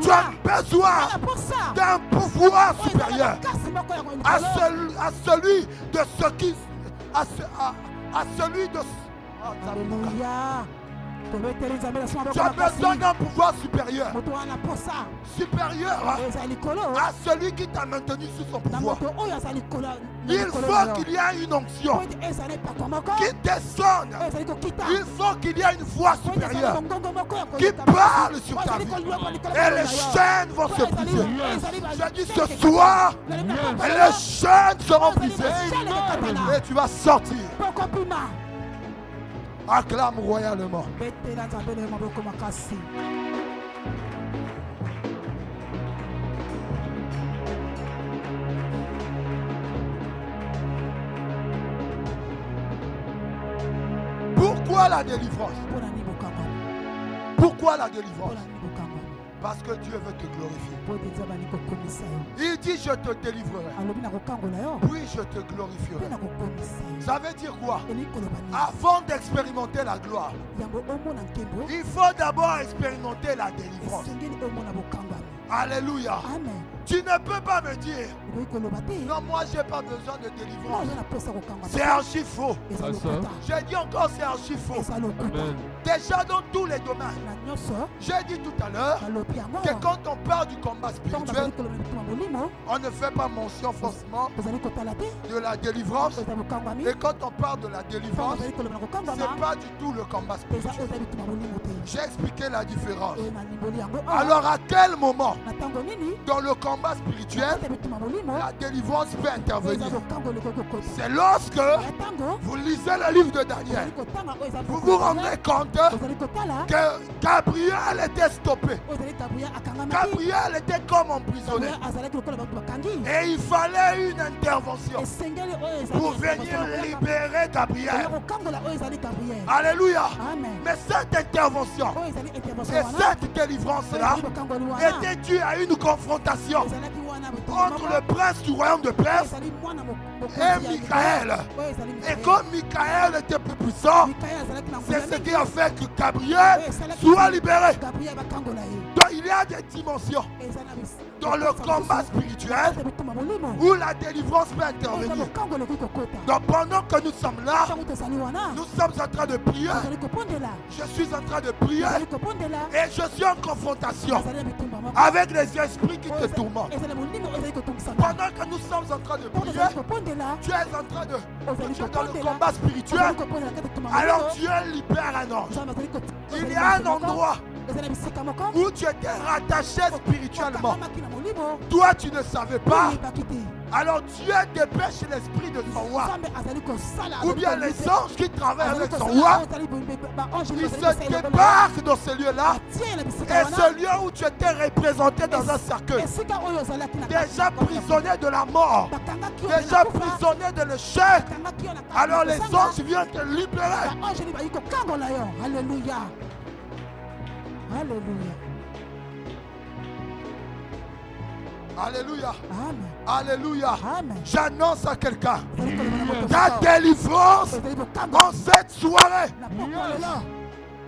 Tu as besoin d'un pouvoir supérieur à celui de ce qui... à celui de... Tu as besoin d'un pouvoir supérieur. Supérieur à celui qui t'a maintenu sous son pouvoir. Il faut qu'il y ait une onction qui descende. Il faut qu'il y ait une voix supérieure qui parle sur ta vie. Et les chaînes vont se briser. Je dis ce soir, les chaînes seront brisées. Et tu vas sortir. Acclame royalement. Pourquoi la délivrance? Pourquoi la délivrance? Parce que Dieu veut te glorifier. Il dit je te délivrerai, puis je te glorifierai. Ça veut dire quoi? Avant d'expérimenter la gloire, il faut d'abord expérimenter la délivrance. Alléluia. Amen. Tu ne peux pas me dire non, moi j'ai pas besoin de délivrance. C'est archi faux. J'ai dit encore c'est archi faux. Déjà dans tous les domaines. J'ai dit tout à l'heure que quand on parle du combat spirituel, on ne fait pas mention forcément de la délivrance. Et quand on parle de la délivrance, ce n'est pas du tout le combat spirituel. J'ai expliqué la différence. Alors à quel moment dans le combat spirituel, la délivrance peut intervenir. C'est lorsque vous lisez le livre de Daniel, vous vous rendrez compte que Gabriel était stoppé. Gabriel était comme emprisonné. Et il fallait une intervention pour venir libérer Gabriel. Alléluia. Mais cette intervention et cette délivrance-là était due à une confrontation entre le prince du royaume de Perse et Michael. Et comme Michael était plus puissant, c'est ce qui a fait que Gabriel soit libéré. Donc il y a des dimensions dans le combat spirituel où la délivrance peut intervenir. Donc pendant que nous sommes là, nous sommes en train de prier. Je suis en train de prier et je suis en confrontation avec les esprits qui te tourmentent. Pendant que nous sommes en train de prier, tu es en train de... Tu es dans le combat spirituel. Alors Dieu libère un ange. Il y a un endroit où tu étais rattaché spirituellement. Toi, tu ne savais pas. Alors Dieu dépêche l'esprit de son roi. Ou bien les anges qui travaillent avec son roi. Ils se débarquent dans ce lieu-là. Et ce lieu où tu étais représenté dans un cercueil. Déjà prisonnier de la mort. Déjà prisonnier de l'échec. Alors les anges viennent te libérer. Alléluia. Alléluia. Alléluia. Amen. Alléluia. Amen. J'annonce à quelqu'un ta délivrance en cette soirée.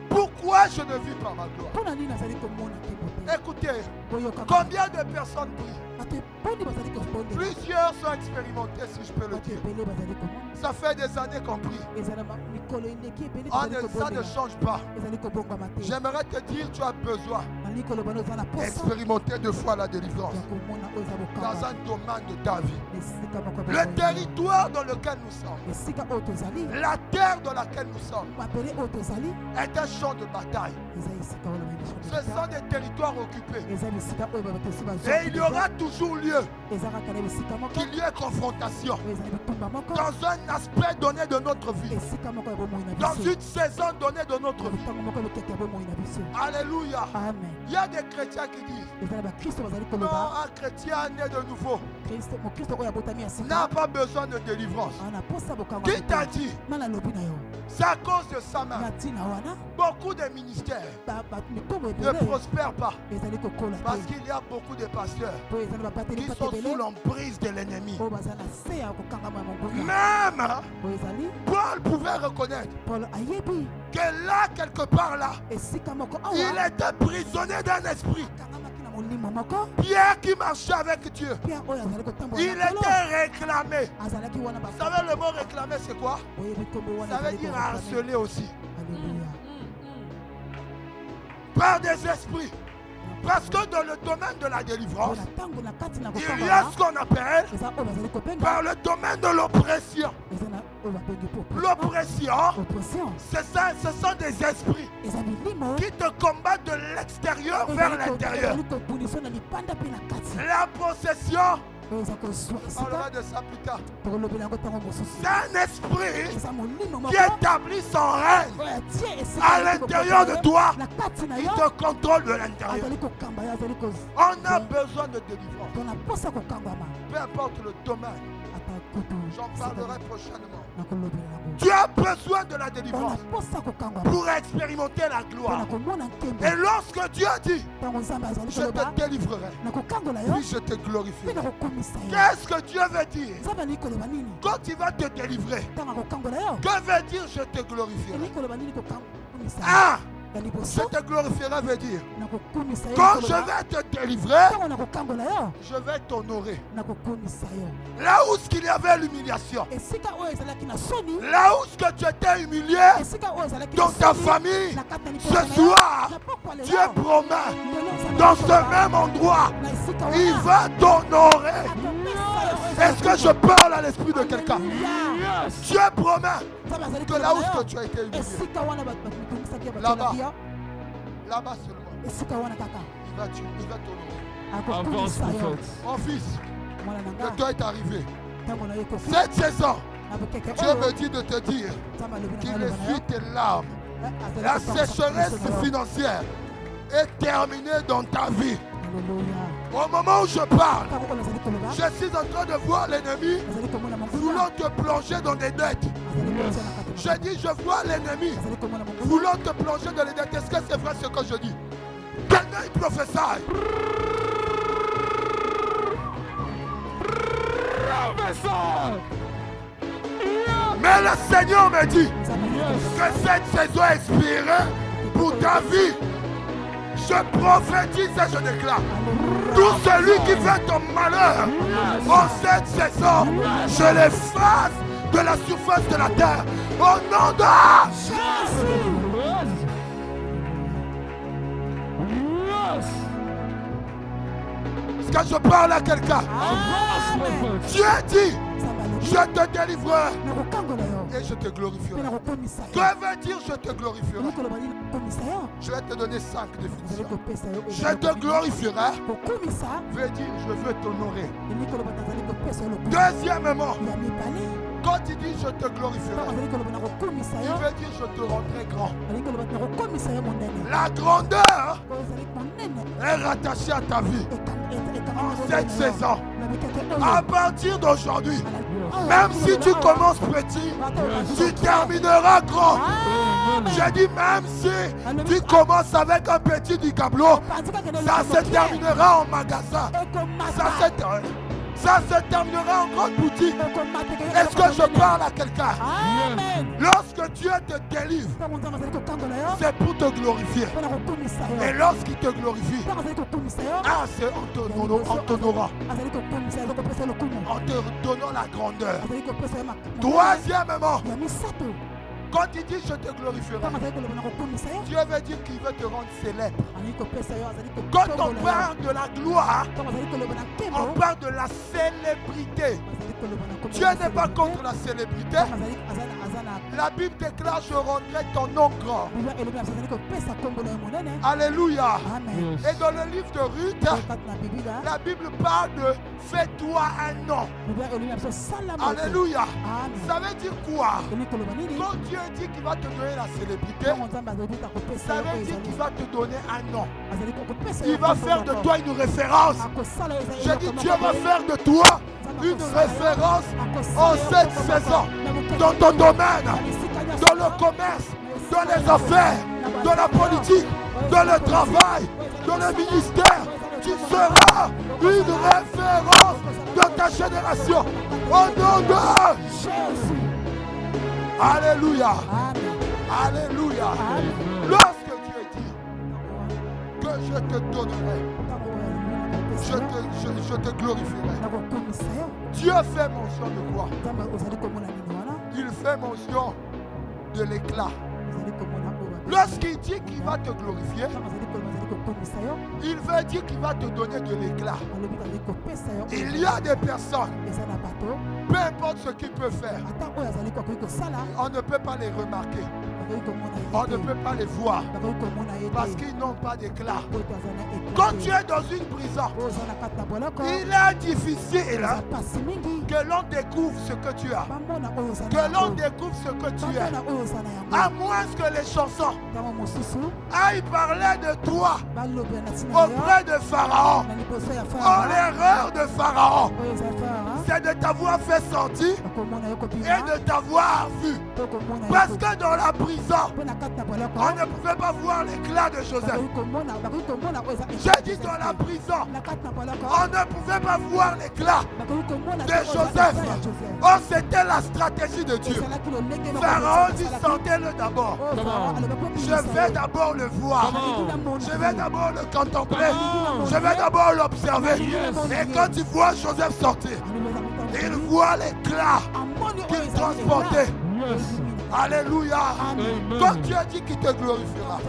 Pourquoi je ne vis pas ma gloire? Écoutez, combien de personnes prient? Plusieurs sont expérimentés, si je peux le dire. Ça fait des années qu'on prie. Ça ne change pas. J'aimerais te dire, tu as besoin d'expérimenter deux fois la délivrance dans un domaine de ta vie. Le territoire dans lequel nous sommes, la terre dans laquelle nous sommes, est un champ de bataille. Ce sont des territoires occupés. Et il y aura toujours lieu qu'il y ait confrontation dans un aspect donné de notre vie, dans une saison donnée de notre vie. Alléluia. Il y a des chrétiens qui disent non, un chrétien né de nouveau n'a pas besoin de délivrance. Qui t'a dit? C'est à cause de ça même. Beaucoup de ministères ne prospèrent pas parce qu'il y a beaucoup de pasteurs qui sont sous l'emprise de l'ennemi. Même Paul pouvait reconnaître que là, quelque part là, il était prisonnier d'un esprit. Pierre qui marchait avec Dieu, il était réclamé. Vous savez le mot réclamé c'est quoi? Ça veut dire harceler aussi. Par des esprits. Parce que dans le domaine de la délivrance, il y a ce qu'on appelle par le domaine de l'oppression. L'oppression, ce sont des esprits qui te combattent de l'extérieur vers l'intérieur. La possession, on parlera de ça plus tard. C'est un esprit qui établit son règne à l'intérieur de toi. Il te contrôle de l'intérieur. On a besoin de délivrance. Peu importe le domaine. J'en parlerai prochainement. Tu as besoin de la délivrance pour expérimenter la gloire. Et lorsque Dieu dit, je te délivrerai, puis je te glorifierai. Qu'est-ce que Dieu veut dire? Quand il va te délivrer, que veut dire je te glorifierai? Je te glorifierai veut dire quand je vais te délivrer, je vais t'honorer. Là où il y avait l'humiliation, là où tu étais humilié dans ta famille, ce soir Dieu promet dans ce même endroit il va t'honorer. Est-ce que je parle à l'esprit de quelqu'un? Dieu promet que là où tu as été humilié, là-bas seulement, il va t'honorer. Avance, prophète. Mon fils, le temps est arrivé. Cette saison, Dieu me dit de te dire qu'il essuie tes larmes. La sécheresse financière est terminée dans ta vie. Au moment où je parle, je suis en train de voir l'ennemi voulant te plonger dans des dettes. Je dis, je vois l'ennemi voulant te plonger dans les dettes. Est-ce que c'est vrai ce que je dis? Quelqu'un il prophétie. Mais le Seigneur me dit que cette saison est expirée pour ta vie. Je prophétise et je déclare: tout celui qui fait ton malheur en cette saison, je l'efface de la surface de la terre. Au nom de Jésus. Est-ce que je parle à quelqu'un? Dieu dit: je te délivrerai et je te glorifierai. Que veut dire je te glorifierai? Je vais te donner 5 définitions. Je te glorifierai veut dire je veux t'honorer. Deuxièmement, quand il dit je te glorifierai, il veut dire je te rendrai grand. La grandeur est rattachée à ta vie. En cette saison, à partir d'aujourd'hui, même si tu commences petit, tu termineras grand. J'ai dit même si tu commences avec un petit du câbleau, ça se terminera en magasin. Ça se terminera en grande boutique. Est-ce que je parle à quelqu'un? Lorsque Dieu te délivre, c'est pour te glorifier. Et lorsqu'il te glorifie, c'est en t'honorant, en te donnant la grandeur. Troisièmement, quand il dit je te glorifierai, Dieu veut dire qu'il veut te rendre célèbre. Quand on parle de la gloire, on parle de la célébrité. Dieu n'est pas contre la célébrité. La Bible déclare: je rendrai ton nom grand. Alléluia. Et dans le livre de Ruth, la Bible parle de fais-toi un nom. Alléluia. Ça veut dire quoi? Quand Dieu dit qu'il va te donner la célébrité, ça veut dire qu'il va te donner un nom. Il va faire de toi une référence. Je dis, Dieu va faire de toi une référence en cette saison, dans ton domaine, dans le commerce, dans les affaires, dans la politique, dans le travail, dans le ministère. Tu seras une référence de ta génération. Au nom de Jésus. Alléluia. Alléluia. Lorsque Dieu dit que je te donnerai, je te glorifierai, Dieu fait mention de quoi? Il fait mention de l'éclat. Lorsqu'il dit qu'il va te glorifier, il veut dire qu'il va te donner de l'éclat. Il y a des personnes, peu importe ce qu'ils peuvent faire, on ne peut pas les remarquer. On ne peut pas les voir parce qu'ils n'ont pas d'éclat. Quand tu es dans une prison, il est difficile que l'on découvre ce que tu as, que l'on découvre ce que tu es, à moins que les chansons aillent parler de toi auprès de Pharaon. Oh, l'erreur de Pharaon, c'est de t'avoir fait sentir et de t'avoir vu. Parce que dans la prison, on ne pouvait pas voir l'éclat de Joseph. J'ai dit dans la prison, on ne pouvait pas voir l'éclat de Joseph. Oh, c'était la stratégie de Dieu. Pharaon dit, sentez-le d'abord. Je vais d'abord le voir. Je vais d'abord le contempler. Je vais d'abord l'observer. Et quand tu vois Joseph sortir, il voit l'éclat qu'il transportait. Alléluia. Quand Dieu dit qu'il te glorifiera,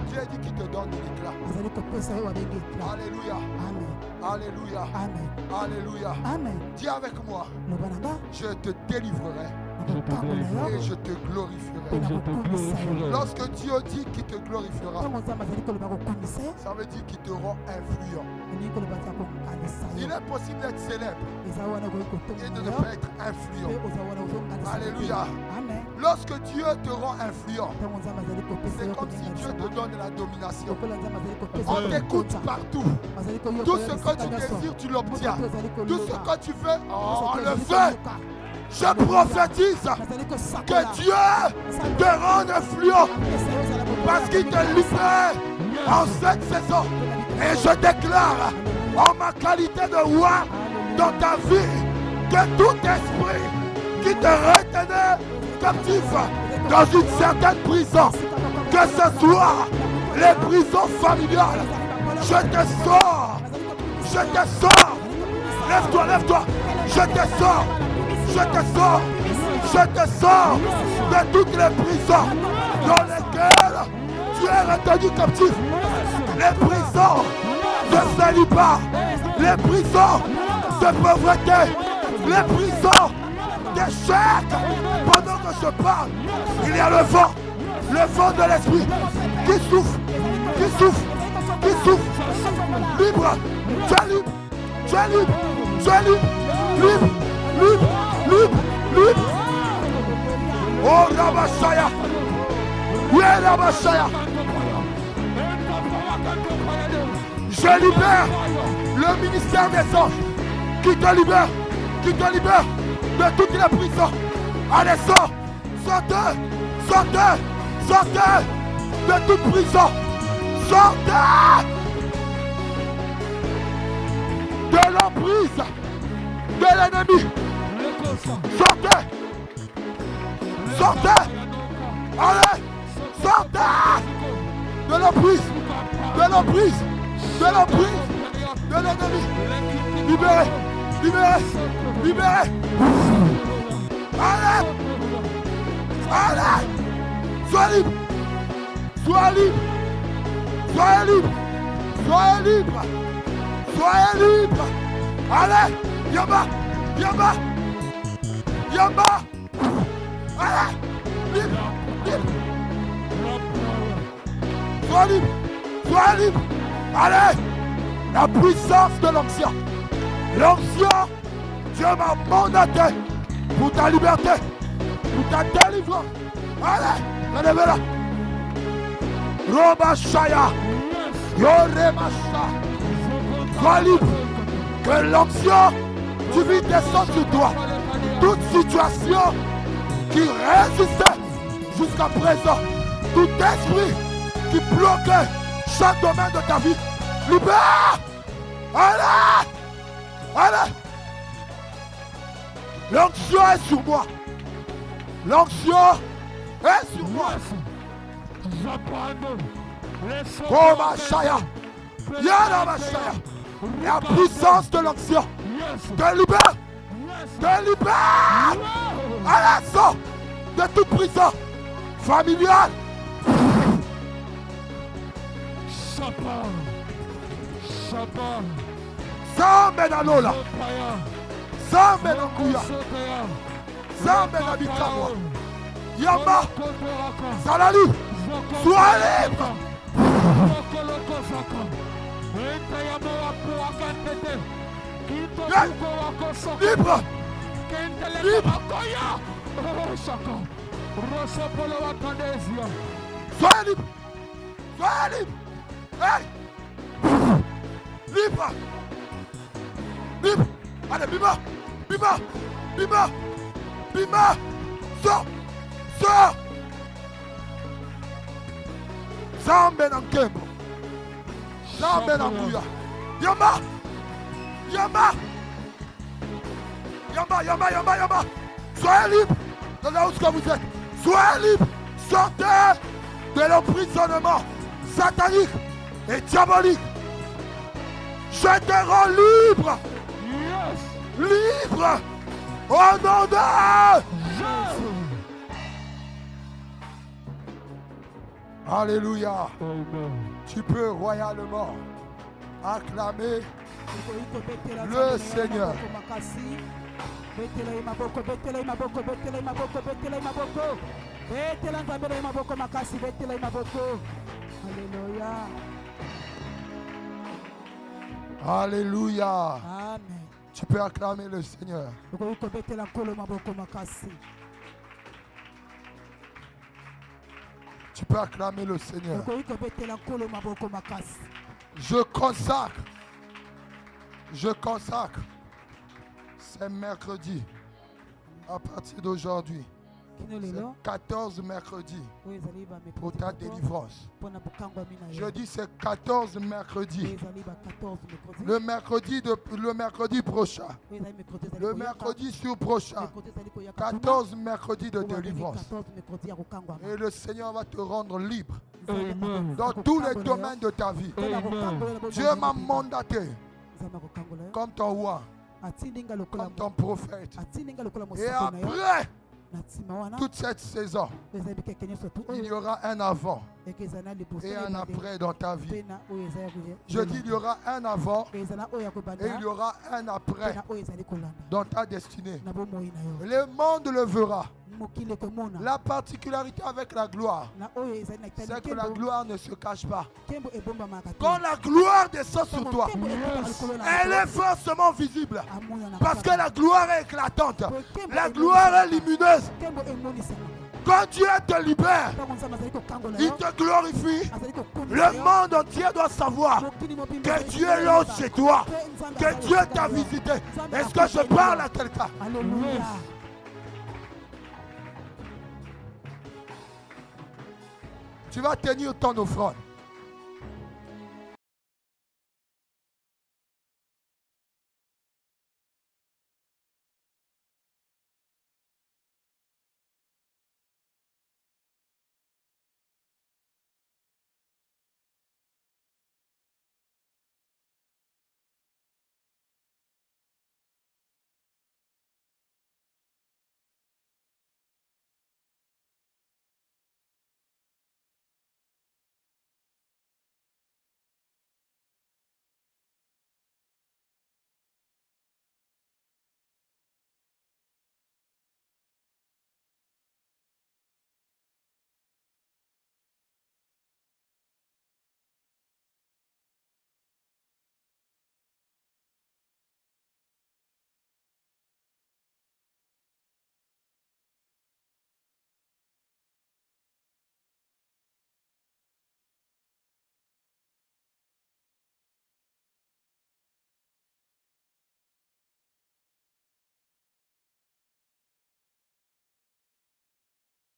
Dieu dit qu'il te donne de l'éclat. Alléluia. Alléluia. Alléluia. Dis avec moi: je te délivrerai et je te glorifierai. Lorsque Dieu dit qu'il te glorifiera, ça veut dire qu'il te rend influent. Il est possible d'être célèbre et de ne pas être influent. Alléluia. Lorsque Dieu te rend influent, c'est comme si Dieu te donne la domination. On t'écoute partout. Tout ce que tu désires, tu l'obtiens. Tout ce que tu fais, on le fait. Je prophétise que Dieu te rende influent parce qu'il te libère en cette saison. Et je déclare en ma qualité de roi dans ta vie que tout esprit qui te retenait captif dans une certaine prison, que ce soit les prisons familiales, je te sors, je te sors. Lève-toi, lève-toi, je te sors. Je te sors de toutes les prisons dans lesquelles tu es retenu captif. Les prisons de célibat, les prisons de pauvreté, les prisons d'échec. Pendant que je parle, il y a le vent de l'esprit qui souffle, qui souffle, qui souffle. Libre, tu es libre, tu es libre, tu es libre, libre, libre. Libre. Oh Rabashaya. Yeah Rabashaya. Je libère le ministère des anges qui te libère de toutes les prisons. Allez, sors, sortez, sortez, sortez de toute prison. Sortez de l'emprise de l'ennemi. Sortez! Sortez! Allez! Sortez! De l'emprise! De l'emprise! De l'emprise! De l'ennemi! Libérez! Libérez! Libérez! Allez! Allez! Sois libre! Sois libre! Soyez libre! Soyez libre! Soyez libre! Allez! Yamba! Yamba! Yamba! Allez! Libre! Libre! Sois libre! Sois libre! Allez! La puissance de l'onction! L'onction! Dieu m'a mandaté pour ta liberté, pour ta délivrance. Allez! Relevez-la! Robashaya! Yoremasha! Sois libre! Que l'onction divine descende sur toi. Toute situation qui résistait jusqu'à présent, tout esprit qui bloquait chaque domaine de ta vie, libère! Allez! Allez! L'onction est sur moi. L'onction est sur moi. Oh ma chaya! Yana ma chaya! La puissance de l'onction te libère! Te libère! Allez, sors de toute prison familiale! Zambe na lola! Zambe na kuya! Zambe na bikabwa! Yamba! Salali! Sois libre! Libre! Libre! Sois libre! Sois libre! Hey! Libre! Libre! Allez, Bima! Bima! Bima! Bima! Sors! Sors! Zambe na nkembo! Zambe na kuya! Yamba! Yamba! Yamba, Yamba, Yamba, Yamba! Soyez libre de là où vous êtes! Soyez libre! Sortez de l'emprisonnement satanique et diabolique! Je te rends libre! Libre! Au nom de Jésus! Alléluia! Tu peux royalement acclamer le Seigneur. Alléluia. Amen. Tu peux acclamer le Seigneur. Tu peux acclamer le Seigneur. Je consacre c'est mercredi à partir d'aujourd'hui. C'est 14 mercredis pour ta délivrance. Je dis c'est 14 mercredis. Le mercredi prochain. Le mercredi sur prochain. 14 mercredis de délivrance. Et le Seigneur va te rendre libre. Dans tous les domaines de ta vie. Dieu m'a mandaté comme ton roi, comme ton prophète. Et après toute cette saison, il y aura un avant et un après dans ta vie. Je dis il y aura un avant et il y aura un après dans ta destinée. Le monde le verra. La particularité avec la gloire, c'est que la gloire ne se cache pas. Quand la gloire descend sur toi, elle est forcément visible. Parce que la gloire est éclatante. La gloire est lumineuse. Quand Dieu te libère, il te glorifie. Le monde entier doit savoir que Dieu est là chez toi, que Dieu t'a visité. Est-ce que je parle à quelqu'un? Alléluia. Tu vas tenir ton offrande.